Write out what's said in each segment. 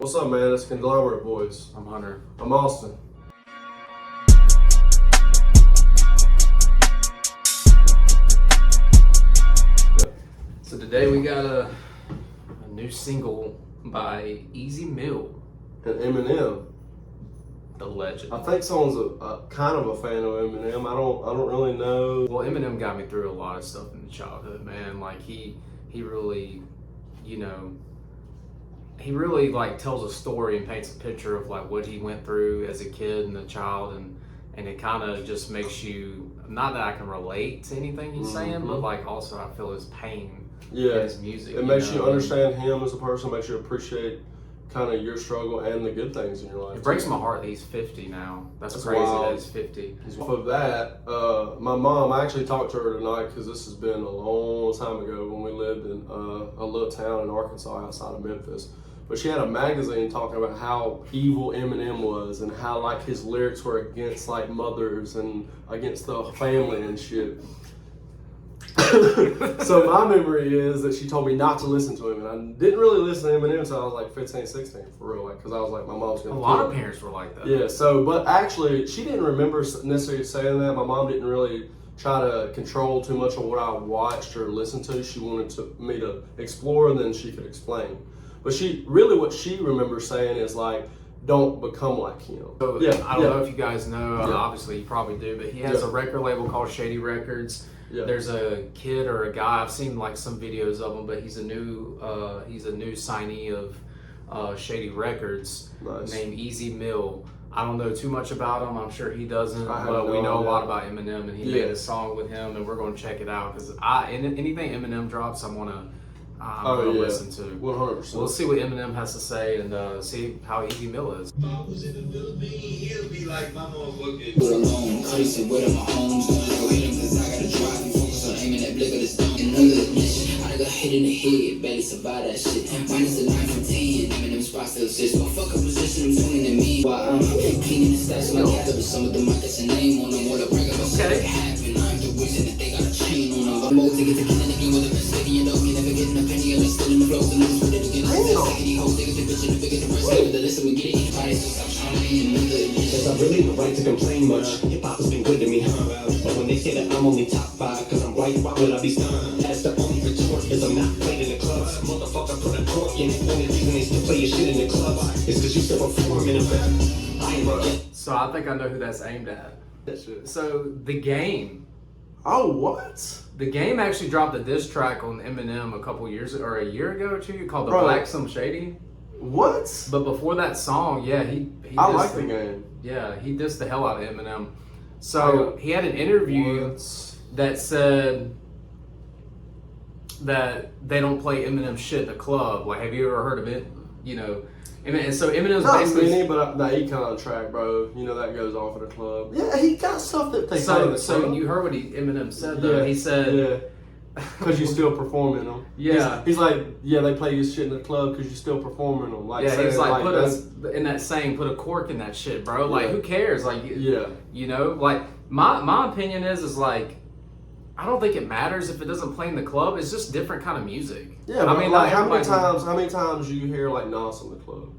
What's up, man? It's Conglomerate Boys. I'm Hunter. I'm Austin. So today we got a new single by Eminem, And Eminem. the legend. I think someone's a kind of a fan of Eminem. I don't really know. Well, Eminem got me through a lot of stuff in childhood, man. Like he really, he really like tells a story and paints a picture of like what he went through as a kid and a child, and it kind of just makes you, not that I can relate to anything he's saying, but like also I feel his pain in his music. It makes you understand him as a person, makes you appreciate kind of your struggle and the good things in your life. It breaks my heart that he's 50 now. That's crazy wild. that he's 50. Off of that, my mom, I actually talked to her tonight because this has been a long time ago when we lived in a little town in Arkansas outside of Memphis. But she had a magazine talking about how evil Eminem was and how like his lyrics were against like mothers and against the family and shit. So my memory is that she told me not to listen to him, and I didn't really listen to Eminem until I was like 15, 16 for real, like because I was like, my mom's gonna. A lot of parents were like that. Yeah. So, but actually, she didn't remember necessarily saying that. My mom didn't really try to control too much of what I watched or listened to. She wanted me to explore, and then she could explain. But what she remembers saying is like, don't become like him. So, I don't know if you guys know, obviously you probably do, but he has a record label called Shady Records. Yeah. There's a kid or a guy, I've seen like some videos of him, but he's a new signee of Shady Records. Nice. Named Easy Mill. I don't know too much about him. I'm sure he doesn't, but we know a lot about Eminem, and he made a song with him, and we're going to check it out because anything Eminem drops, I'm going to listen to. 100%. We'll see what Eminem has to say and see how Easy Mill is. If I was in the Philippines, he'll be like my motherfucking. Alone, Christian, where my homes go hit him cause I gotta drive and focus on aiming that blick of the stone. Another mission, I got hit in the head, barely survive that shit. Minus a 9 from 10, Eminem spot still sits. Motherfucker position, I'm swinging at me. While I'm cleaning the stats of my cat up with some of them, I got your name on them. What a brag about shit that happened. I'm the reason that they got a chain on them. I'm more to get to killing again with a best lady, you know me, never getting a penny unless still in the flows and lose with it again. I'm still taking these hoes, they get the bitch and the bigger the rest. Never the listen, we get it, everybody still stop trying to be another. Cause I really don't like to complain much. Hip hop has been good to me, huh? But when they say that I'm only top 5 cause I'm white, why would I be stunned? That's the only retort is I'm not playing in the clubs. Motherfucker put a cork in it. Only reason they still play your shit in the clubs is cause you still perform in a So I think I know who that's aimed at. So The Game. Oh, what? The Game actually dropped a diss track on Eminem a year ago or two called The Bro. Black Some Shady. What? But before that song, he I like The Game. Yeah, he dissed the hell out of Eminem. So he had an interview that said that they don't play Eminem shit in the club. Like, have you ever heard of it? And so Eminem's Not basically... many, but the Econ track, bro. That goes off at a club. Yeah, he got stuff that they play in the club. So you heard what Eminem said, though. He said... Because you still performing them. Yeah. He's like, they play your shit in the club because you still performing them. Like, he's like in that saying, put a cork in that shit, bro. Like, who cares? Like, like, my opinion is like, I don't think it matters if it doesn't play in the club. It's just different kind of music. Yeah, I mean, like, how many times you hear like Nas in the club?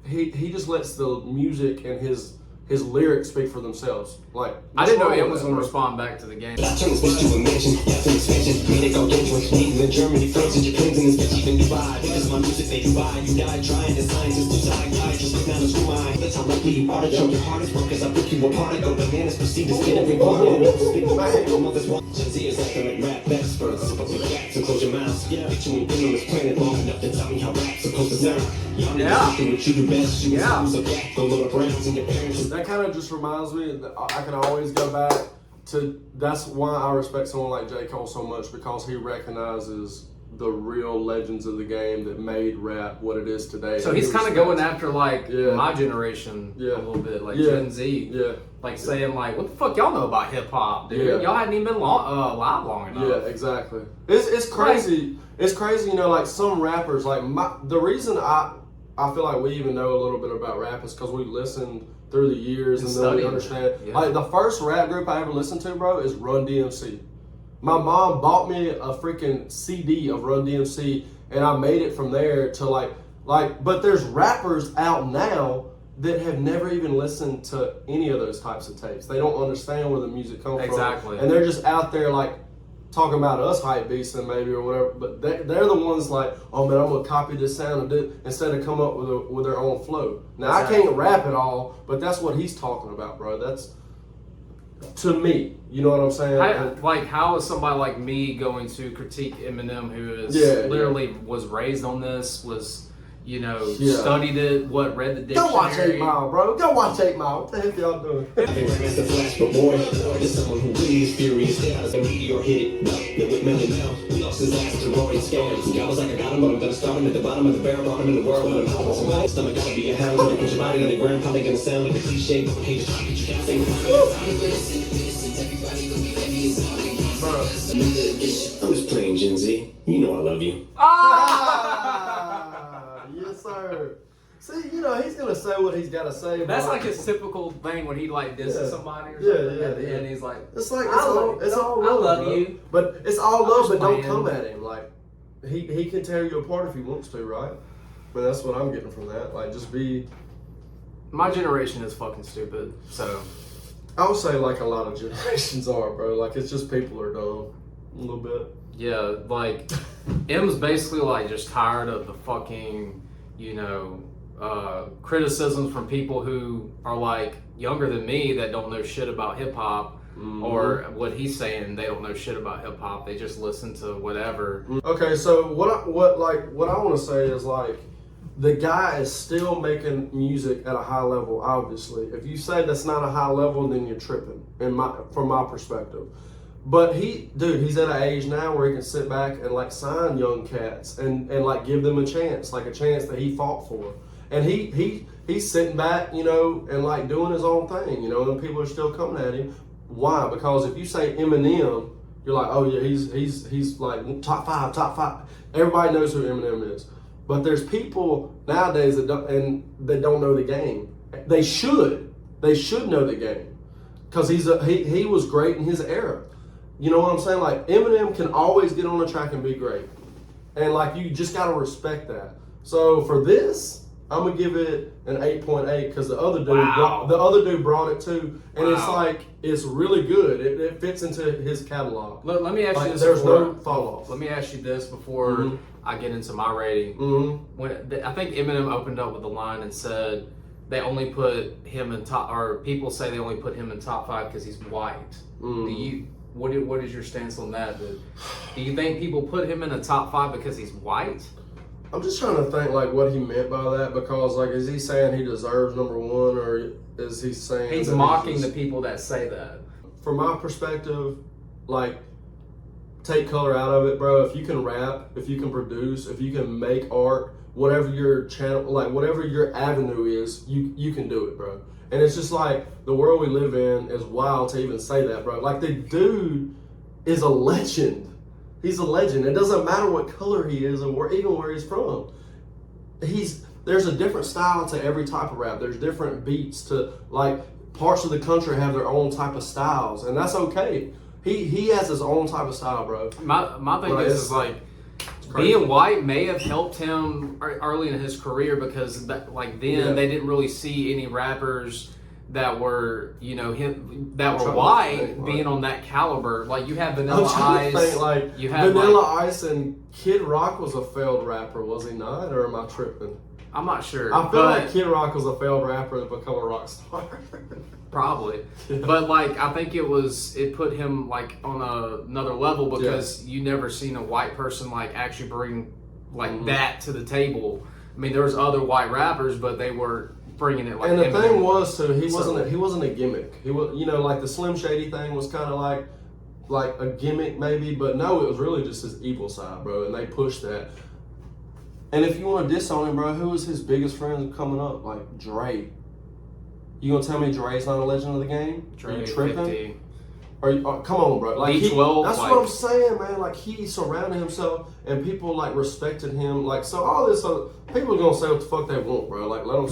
He just lets the music and his lyrics speak for themselves. Like, I didn't know Em was going to respond back to The Game. I turn this bitch to a mansion, to expansion. Made it go dangerous. Even in Germany, France, and Japan, and this bitch even Dubai. Because my music they do buy. You die trying to scientists to die. Just look down the screw eye. That's how likely you are to show your hardest work as I pick you apart. I go bananas, proceed to spit every part. Speak the right, your mother's one. Gen Z is academic rap experts. Sip up your facts and close your mouth. Bet you ain't been on this planet long enough to tell me how rap's supposed to sound. Y'all niggas thinking what you do best. You was a gap, the little browns in your parents. That kind of just reminds me that I can always go back to, that's why I respect someone like J. Cole so much, because he recognizes the real legends of the game that made rap what it is today. So he's kind of going after like my generation a little bit, like Gen Z. Yeah. Like saying like, what the fuck y'all know about hip hop, dude? Y'all hadn't even been alive long enough. Yeah, exactly. It's crazy. It's crazy, like some rappers, like the reason I feel like we even know a little bit about rap is because we listened through the years and then we understand. Yeah. Like the first rap group I ever listened to, bro, is Run DMC. My mom bought me a freaking CD of Run DMC, and I made it from there to like Like, but there's rappers out now that have never even listened to any of those types of tapes. They don't understand where the music comes Exactly. from. And they're just out there like talking about us hype beasting maybe or whatever. But they're the ones like, oh man, I'm gonna copy this sound and do, instead of come up with their own flow. Now Exactly. I can't rap it all, but that's what he's talking about, bro. That's to me. You know what I'm saying? How is somebody like me going to critique Eminem, who is literally was raised on this, was studied it, read the dictionary? Go watch 8 Mile, bro. Go watch 8 Mile. What the heck y'all doing? I think Mr. Flash, but boy, there's someone who really is furious. The meteor hit it. Then with Melly Mel, we lost his ass to roaring scams. God was like, I got him, but I'm gonna stop him at the bottom of the barrel, brought him in the world. When I'm out, my stomach gotta be a hound. Put your body on the ground, probably gonna sound like a cliche. Hey, just try to get you down, I'm just playing, Gen Z. You know I love you. Yes, sir. See, he's gonna say what he's gotta say. That's like his typical thing when he disses somebody or something at the end. He's like, it's all love. I love bro. you. But it's all love, but don't playing. come at him. Like he can tear you apart if he wants to, right? But that's what I'm getting from that. Like, just be. My generation is fucking stupid. So I would say like a lot of generations are, bro. Like, it's just people are dumb a little bit. yeah, like M's basically like just tired of the fucking criticisms from people who are like younger than me that don't know shit about hip hop. Mm-hmm. Or what he's saying, they don't know shit about hip hop. They just listen to whatever. Okay, so what I want to say is like, the guy is still making music at a high level. Obviously, if you say that's not a high level, then you're tripping. From my perspective, but he's at an age now where he can sit back and like sign young cats and like give them a chance that he fought for, and he's sitting back, and like doing his own thing, and people are still coming at him. Why? Because if you say Eminem, you're like, oh yeah, he's like top five. Everybody knows who Eminem is. But there's people nowadays that don't know the game. They should know the game, because he was great in his era. You know what I'm saying? Like, Eminem can always get on the track and be great, and like, you just gotta respect that. So for this, I'm gonna give it an 8.8 because the other dude brought it too, and it's like, it's really good. It fits into his catalog. Let me ask you this. There's no fall off. Let me ask you this before I get into my rating. When I think Eminem opened up with a line and said they only put him in top, or people say they only put him in top 5 because he's white. What is your stance on that? Do you think people put him in the top 5 because he's white? I'm just trying to think like what he meant by that, because like, is he saying he deserves number 1, or is he saying he's mocking the people that say that? From my perspective, like, take color out of it, bro. If you can rap, if you can produce, if you can make art, whatever your channel, like whatever your avenue is, you can do it, bro. And it's just like, the world we live in is wild to even say that, bro. Like, the dude is a legend. He's a legend. It doesn't matter what color he is or even where he's from. There's a different style to every type of rap. There's different beats to, like, parts of the country have their own type of styles, and that's okay. He has his own type of style, bro. My thing is like, being white may have helped him early in his career, because they didn't really see any rappers that were white being on that caliber. Like, you have Vanilla Ice. Vanilla Ice and Kid Rock was a failed rapper, was he not? Or am I tripping? I'm not sure. I feel like Kid Rock was a failed rapper to become a rock star. Probably. But like, I think it put him like on another level, because you never seen a white person like actually bring like that to the table. I mean, there was other white rappers, but they were bringing it like. And the thing was too, he wasn't a gimmick. He was, like the Slim Shady thing was kind of like a gimmick maybe, but no, it was really just his evil side, bro. And they pushed that. And if you want to diss on him, bro, who was his biggest friend coming up? Like Dre. You gonna tell me Dre's not a legend of the game? Dre, are you tripping? 50. Come on, bro. Like, B12, that's what I'm saying, man. Like, he surrounded himself, and people like respected him. Like, so all this, people are gonna say what the fuck they want, bro. Like, let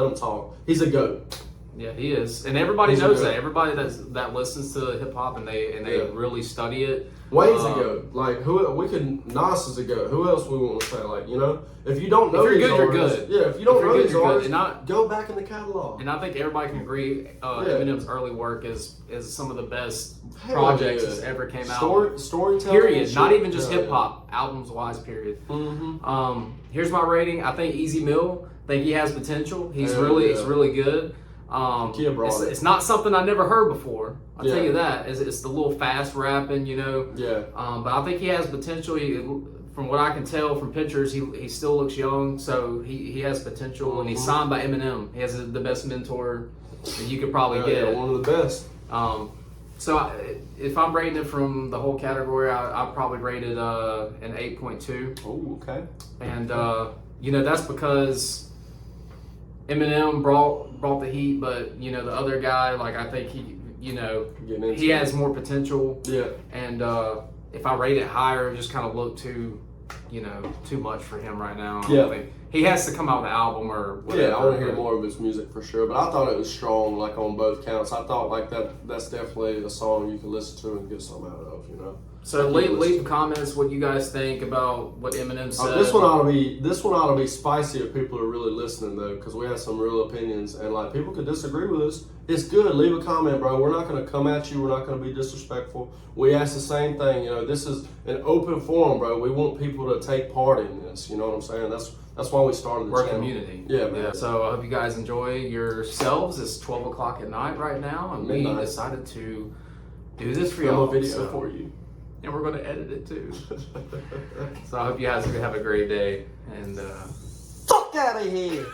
them talk. He's a GOAT. Yeah, he is, and everybody He's knows good. that. Everybody that listens to hip hop and they Yeah. really study it. Wayne's a goat. Like Nas is a goat. Who else we want to say? Like, you know, if you don't know If you're these good, you're artists, good. yeah, if you don't If you're know good, these you're good. artists, And I- go back in the catalog. And I think everybody can agree Eminem's early work is some of the best Hell projects yeah. that's ever came out. Storytelling. Period. shit. Not even just Yeah, hip hop, albums wise. Period. Mm-hmm. Here's my rating. I think Easy Mill. I think he has potential. He's Hell he's yeah. really good. Kid brought it. It's not something I never heard before. I'll tell Yeah. you that. It's the little fast rapping, you know. Yeah. But I think he has potential. From what I can tell from pictures, he still looks young, so he has potential. And he's signed by Eminem. He has the best mentor that you could probably Yeah, get. one of the best. If I'm rating it from the whole category, I'll probably rate it an 8.2. Oh, okay. And you know, that's because Eminem brought the heat, but you know the other guy, like I think he has more potential. Yeah. And if I rate it higher, it just kind of look too much for him right now. I don't think he has to come out with an album or whatever. Yeah, I want to hear more of his music for sure. But I thought it was strong, like on both counts. I thought like that's definitely a song you can listen to and get something out of, you know. So leave comments what you guys think about what Eminem said. This one ought to be spicy if people are really listening though, because we have some real opinions and like people could disagree with us. It's good. Leave a comment, bro. We're not going to come at you. We're not going to be disrespectful. We ask the same thing. You know, this is an open forum, bro. We want people to take part in this. You know what I'm saying? That's why we started the We're a channel. community. Yeah, man. So I hope you guys enjoy yourselves. It's 12 o'clock at night right now, and we Midnight. decided to do this for Film y'all. a video for you. And we're going to edit it too. So I hope you guys have a great day. And Fuck out of here.